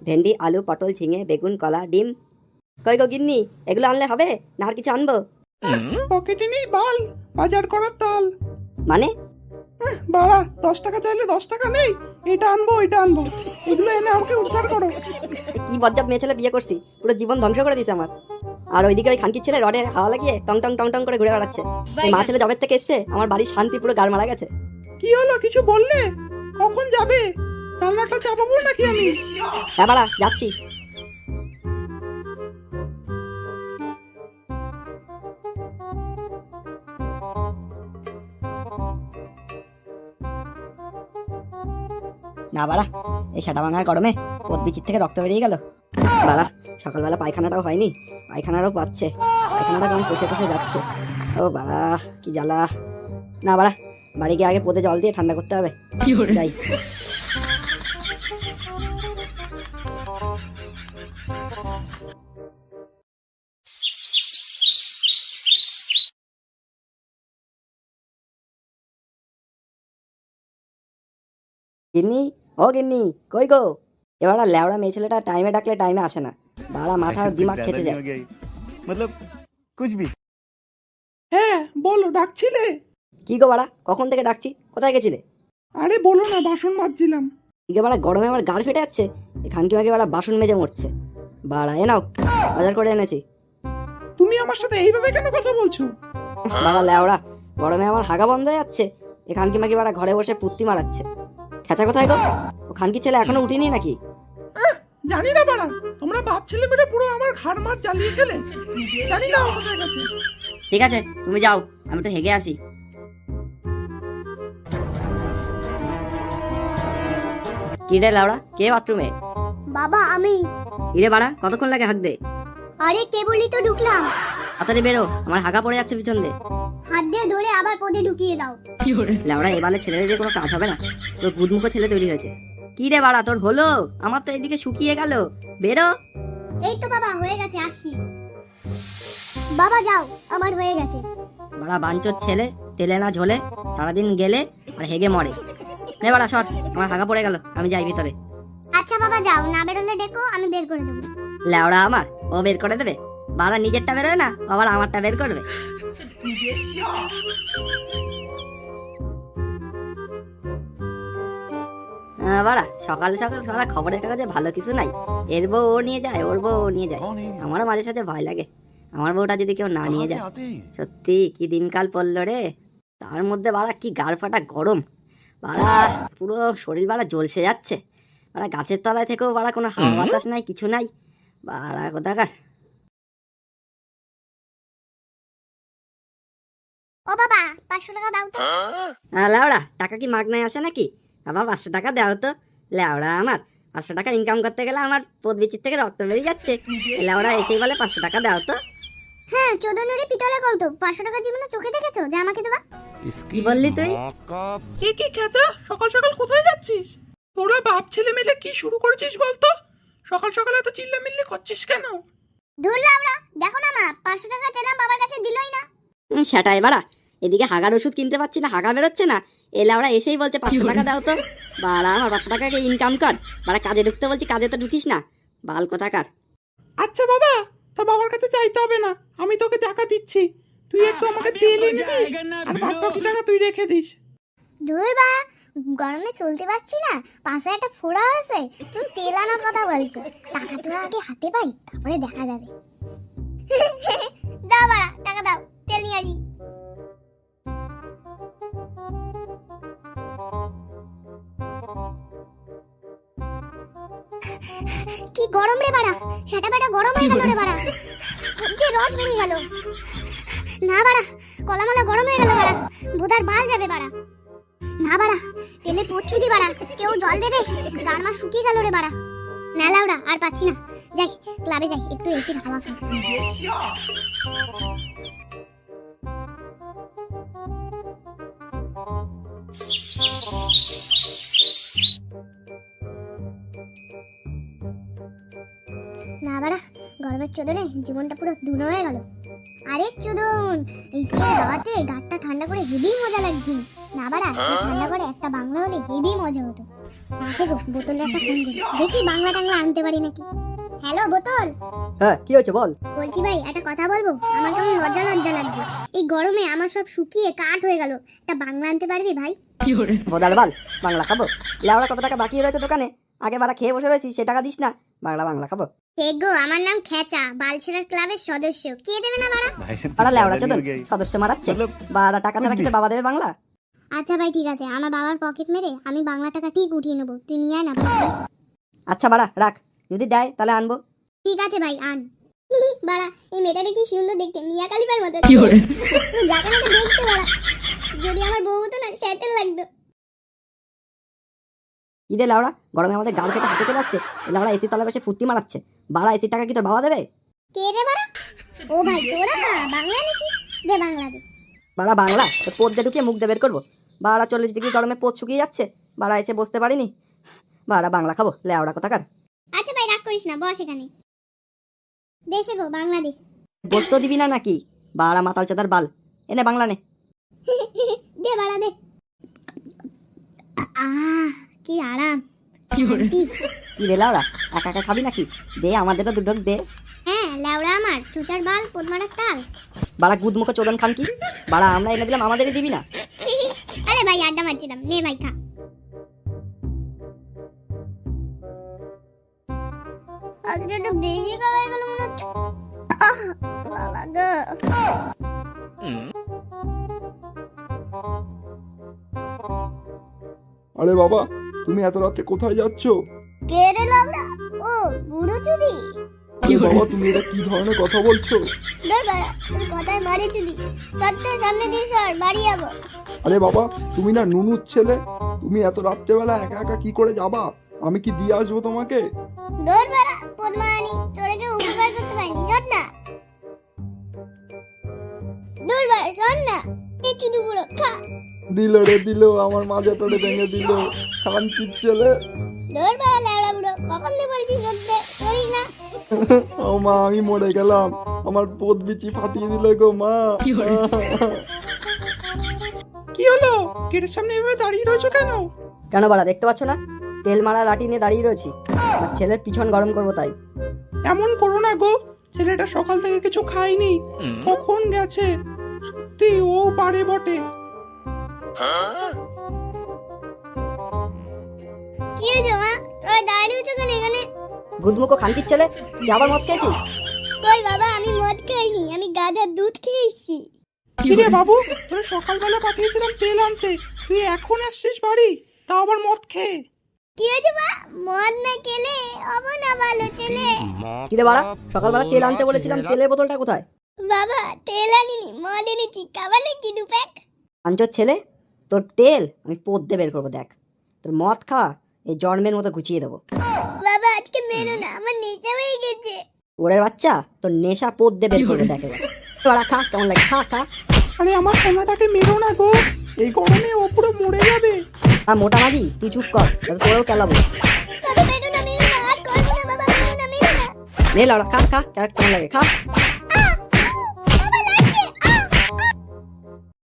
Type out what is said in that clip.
ভেন্ডি, আলু, পটল, ঝিঙে, বেগুন, কলা, ডিম। কই গো গিন্নি, এগুলো আনলে হবে না আর কিছু আনবো? পকেটে নেই বাল, বাজার করার তাল। মানে? বাড়া, 10 টাকা চাইলে 10 টাকা নেই, এটা আনবো এটা আনবো, এগুলো এনে আমাকে উদ্ধার করো। কি বজ্জাত মেয়ে ছেলে বিয়ে করছি, পুরো জীবন ধ্বংস করে দিছে আমার। আর ওইদিকে ওই খানকির ছেলে রডে হাওয়া লাগিয়ে টং টং টং টং করে ঘুরে বেড়াচ্ছে। ওই মা ছেলে জবের থেকে এসছে, আমার বাড়ির শান্তি পুরো গাড় মারা গেছে। কি হলো, কিছু বললে? কখন যাবে? রান্নাটা চাপাবো নাকি আমি? হ্যাঁ বাড়া, যাচ্ছি। না বাড়া, এই সাটা ভাঙা গরমে পদ্মিচির থেকে রক্ত বেরিয়ে গেল। বাড়া, সকালবেলা পায়খানাটাও হয়নি, পায়খানারও পাচ্ছে, পায়খানাটা কেমন কষে কষে যাচ্ছে। ও বাড়া, কি জ্বালা। না বাড়া, বাড়ি গিয়ে আগে পদে জল দিয়ে ঠান্ডা করতে হবে। যাই। গিন্নি, ও গিন্নি, কই গো? এবার আর ল্যাওড়া মেয়ে ছেলেটা টাইমে ডাকলে টাইমে আসে না। বাড়া মাথা আর দিমাগ খেতে যায়। मतलब कुछ भी। হ্যাঁ বলো, ডাকছিলে? কি গো বাড়া, কখন থেকে ডাকছি, কোথায় গেছিলে? আরে বলো না, বাসন মাজছিলাম। এদিকে বাড়া গরমে আমার গাড় ফেটে যাচ্ছে, এখানকি মাকে বাড়া বাসন মেজে মরছে। বাড়া এ নাও, বাজার করে এনেছি। তুমি আমার সাথে এইভাবে কেন কথা বলছো? বাড়া ল্যাওড়া, গরমে আমার হাগা বন্ধ হয়ে যাচ্ছে, এখানকি মাকে বাড়া ঘরে বসে পুত্তি মারাচ্ছে। খেচা কোথায় গো? ও খানকি ছেলে এখনো উঠিনি নাকি? জানি না বাড়া, তোমরা বাপ ছেলে মেয়ে পুরো আমার ঘাড় মার জ্বালিয়ে খেলে। জানি না ও কোথায় গেছে। ঠিক আছে, তুমি যাও, আমি তো হেগে আসি। কি রে লাউড়া, কে বাথরুমে? বাবা আমি। ইরে বাড়া, কতক্ষণ লাগে হাঁক দে? আরে কেবলই তো ঢুকলাম। তাড়াতাড়ি বেরো, আমার হাগা পড়ে যাচ্ছে পিছন দিয়ে। হাত দিয়ে ধরে আবার পদে ঢুকিয়ে দাও। লাউড়া, এবারে ছেলেদের দিয়ে কোনো কাজ হবে না, তোর গুদমুখো ছেলে তৈরি হয়েছে। কি রে বাড়া, তোর হলো? আমার তো এদিকে শুকিয়ে গেল, বেরো। এই তো বাবা হয়ে গেছে, আসছি। বাবা যাও, আমার হয়ে গেছে। বাড়া বাঞ্চোর ছেলে, তেলে না ঝোলে, সারাদিন গেলে আর হেগে মরে। নে বাড়া সর, আমার হাগা পড়ে গেল, আমি যাই ভিতরে। আচ্ছা বাবা যাও, না বেরোলে ডেকো, আমি বের করে দেবো। ল্যাওড়া আমার, ও বের করে দেবে? বাড়া নিজেরটা বেরোয় না, আবার আমারটা বের করবে। বাড়া সকাল সকাল সারা খবরের কাগজে ভালো কিছু নাই, এর বউ ও নিয়ে যায়, ওর বউ ও নিয়ে যায়। আমারও মাঝে সাঝে ভয় লাগে, আমার বউটা যদি কেউ না নিয়ে যায়। সত্যি কি দিনকাল পড়লো রে। তার মধ্যে বাড়া কি গাড় ফাটা গরম, বাড়া পুরো শরীর বাড়া জ্বলসে যাচ্ছে। বাড়া গাছের তলায় থেকেও বাড়া কোনো হাওয়া বাতাস নাই, কিছু নাই। বাড়া কোথাকার। ও বাবা 500 টাকা দাও তো। ল্যাওড়া, টাকা কি মাগনায় আসে নাকি? বাবা 500 টাকা দাও তো। ল্যাওড়া আমার, 500 টাকা ইনকাম করতে গেলে আমার পদবিচির থেকে রক্ত বেরিয়ে যাচ্ছে। ল্যাওড়া এসেই বলে 500 টাকা দাও তো। হ্যাঁ, 14 নুরি পিতলে কৌটো, 500 টাকা জীবনে চোখে দেখেছো যে আমাকে দেবা? কি বললি তুই? কি কি খেচা, সকাল সকাল কোথায় যাচ্ছিস? তোরা বাপ ছেলে মিলে কি শুরু করেছিস বলতো? সকাল সকাল এত চিল্লামিল্লি করছিস কেন? ধুর লাউড়া, দেখো না মা, 500 টাকা চেলাম, বাবার কাছে দিলই না। সেটাই বাড়া, এদিকে হাগার ওষুধ কিনতে পারছি না, হাগা বেরোচ্ছে না, এ ল্যাওড়া এসেই বলছে 500 টাকা দাও তো। বাড়া আমার 500 টাকাকে ইনকাম কর, বাড়া কাজে ঢুকতে বলছি, কাজে তো ঢুকিস না, বাল কোথাকার। আচ্ছা বাবা, তোর বাবার কাছে চাইতে হবে না, আমি তোকে টাকা দিচ্ছি, তুই একটু আমাকে তেল এনে দিস, আর বাদ বাকি টাকা তুই রেখে দিস। ধুর বা, গরমে চলতে পারছি না, পাশে একটা ফোড়া আছে, তুমি তেল আনার কথা বলছো। টাকা তো আগে হাতে পাই, তারপরে দেখা যাবে। দাও বাড়া, টাকা দাও, তেল নিয়ে আসি। কি গরম রে বাড়া, সেটা বেটা গরম হয়ে গেল রে বাড়া, যে রস বেরিয়ে গেল। না বাড়া, কলামালা গরম হয়ে গেল বাড়া, ভোদার বাল যাবে বাড়া। না বাড়া, তেলে পড়ছু দি বাড়া, কেউ জল দে রে, গাড়মা শুকিয়ে গেল রে বাড়া। না লাউড়া, আর পাচ্ছি না, যাই ক্লাবে যাই, একটু এসির হাওয়া খাই। না বাড়া, গরমের চোদনে জীবনটা পুরো দুনো হয়ে গেল। আরে চোদন, এসির হাওয়াতে গাটটা ঠান্ডা করে হেভি মজা লাগছে। না বাড়া, ঠান্ডা করে একটা বাংলা হলে হেভি মজা হতো। রাখে গো, বোতলে একটা ফোন করি, দেখি বাংলা টাংলা আনতে পারি নাকি। হ্যালো বোতল, হ্যাঁ কি হয়েছে বল। বলছি ভাই একটা কথা বলবো, আমার কেমন লজ্জা লজ্জা লাগছে। এই গরমে আমার সব শুকিয়ে কাঠ হয়ে গেল, একটা বাংলা আনতে পারবি ভাই? বোদার বাল, বাংলা খাবো? লেওড়া কত টাকা বাকি রয়েছে দোকানে, আগে বারা খেয়ে বসে রয়েছি, সে টাকা দিস না, বাংলা বাংলা খাবো? হে গো, আমার নাম খেচা, বালছেড়ার ক্লাবের সদস্য, কে দেবে না বাড়া? भाई साहब বারা লেওড়া ज्यादा চোদন नहीं हो गया ये? সদস্য মারাচ্ছে, मतलब বারা টাকা ছাড়া কিছু বাবা দেবে বাংলা? আচ্ছা ভাই ঠিক আছে, আমার বাবার পকেট মেরে আমি বাংলা টাকা ঠিক উঠিয়ে নেবো, তুই নিয়ে আয় না ভাই। আচ্ছা বাড়া রাখ, যদি দেয় তাহলে আনবো। ঠিক আছে ভাই আন। বাড়া, এই মেয়েটাকে কি সুন্দর দেখতে, মিয়া কালিপার মতো। যাকে নাকি দেখতে বাড়া, যদি আমার বউ হতো না সেটেল লাগতো। কি রে লাউড়া, গরমে আমাদের গাল থেকে হাতে চলে আসছে, লাউড়া এসি তলায় বসে ফুর্তি মারাচ্ছে, বাড়া এসির টাকা কি তোর বাবা দেবে? কে রে বাড়া? ও ভাই তোরা বাংলা এনেছিস, দে বাংলা দে। বাড়া বাংলা তো পোত দিয়ে ঢুকিয়ে মুখ দিয়ে বের করবো? বাড়া 40 ডিগ্রি গরমে পোত শুকিয়ে যাচ্ছে, বাড়া এসে বসতে পারিনি, বাড়া বাংলা খাবো লেওড়া কোথাকার। আচ্ছা ভাই রাগ করিস না, বস এখানে, দেশে গো বাংলা দে। বসতে দিবি না নাকি? বাড়া মাতাল চোদার বাল, এনে বাংলা নে। দে বাড়া দে। কি আরাম। কি রে লাউড়া, একা একা খাবি নাকি? দে আমাদেরও দুটো দে। হ্যাঁ লাউড়া আমার চুটার বাল পদ্মারার তাল। বাড়া গুদমুখো চোদন খান কি, বাড়া আমরা এনে দিলাম আমাদেরই দিবি না? আরে ভাই আড্ডা মারছিলাম, নে ভাই খা। আজকে একটু বেশি খাওয়া গেল মনে হচ্ছে। বাবা গো। আরে বাবা, তুমি এত রাত্রে কোথায় যাচ্ছ? কে রে লাউড়া? ও বুড়ো চুদি। আরে বাবা, তুমি এটা কি ধরনের কথা বলছো? দে বাড়া, তোর কথায় মারি চুদি, রাত্রে সামনে দিয়ে সর বাড়ি যাবো। আরে বাবা, তুমি না নুনুর ছেলে, তুমি এত রাত্রেবেলা একা একা কি করে যাবা? আমি কি দিয়ে আসবো তোমাকে? দৌড় বাড়া পদ্মানি, তোরে কেউ উপকার করতে পারেনি, শোন না। দৌড় বাড়া শোন না, এই চুদি বুড়ো খা। দিল রে দিল, আমার মাজাটারে ভেঙে দিল, শান্তির ছেলে। দৌড় বাড়া ল্যাবড়া বুড়ো, কখন দিয়ে বলছি সত্যি করিস না। ও মা, আমি মরে গেলাম, আমার পোদ বিচি ফাটিয়ে দিল গো মা। কি হলো, গেটের সামনে এভাবে দাঁড়িয়ে রয়েছো কেন? কেন বাড়া, দেখতে পাচ্ছ না তেল মারা লাঠি নিয়ে দাঁড়িয়ে রয়েছি, আর ছেলের পিছন গরম করবো তাই। এমন করো না গো, ছেলেটা সকাল থেকে কিছু খায়নি, কখন গেছে, সত্যি ও পারে বটে। কি হয়েছে মা, ওই দাঁড়িয়ে রয়েছো কেন এখানে? গুদমুখো খানকির ছেলে, তুই আবার মদ খেয়েছিস? কই বাবা, আমি মদ খাইনি, আমি গাধার দুধ খেয়ে এসেছি। কিরে বাবু, তোরা সকালবেলা পাঠিয়েছিলাম তেল আনতে, তুই এখন আসছিস বাড়ি, তাও আবার মদ খেয়ে? কি হয়েছে মা, মদ না খেলে হবো না ভালো ছেলে। কিরে বাড়া, সকালবেলা তেল আনতে বলেছিলাম, তেলের বোতলটা কোথায়? বাবা তেল আনিনি, মদ এনেছি, খাবার নাকি 2 প্যাক? আঞ্চর ছেলে, তোর তেল আমি পোত দিয়ে বের করবো দেখ, তোর মদ খাওয়া এই জন্মের মতো গুছিয়ে দেবো। বাবা আজকে মেরো না, আমার নেশা হয়ে গেছে। ওরের বাচ্চা, তোর নেশা পোত দিয়ে বের করবো দেখ এবার। বাড়া খা, কেমন লাগে, খা খা। আরে আমার সোনাটাকে মেরো না গো, এই গরমে ও পুরো মরে যাবে। আর মোটা মাগি তুই চুপ কর, তাহলে তোরেও কেলাবো। বাবা মেরো না, আর করবো না বাবা, মেরো না। নে লাউড়া খা খা, কেমন লাগে খা।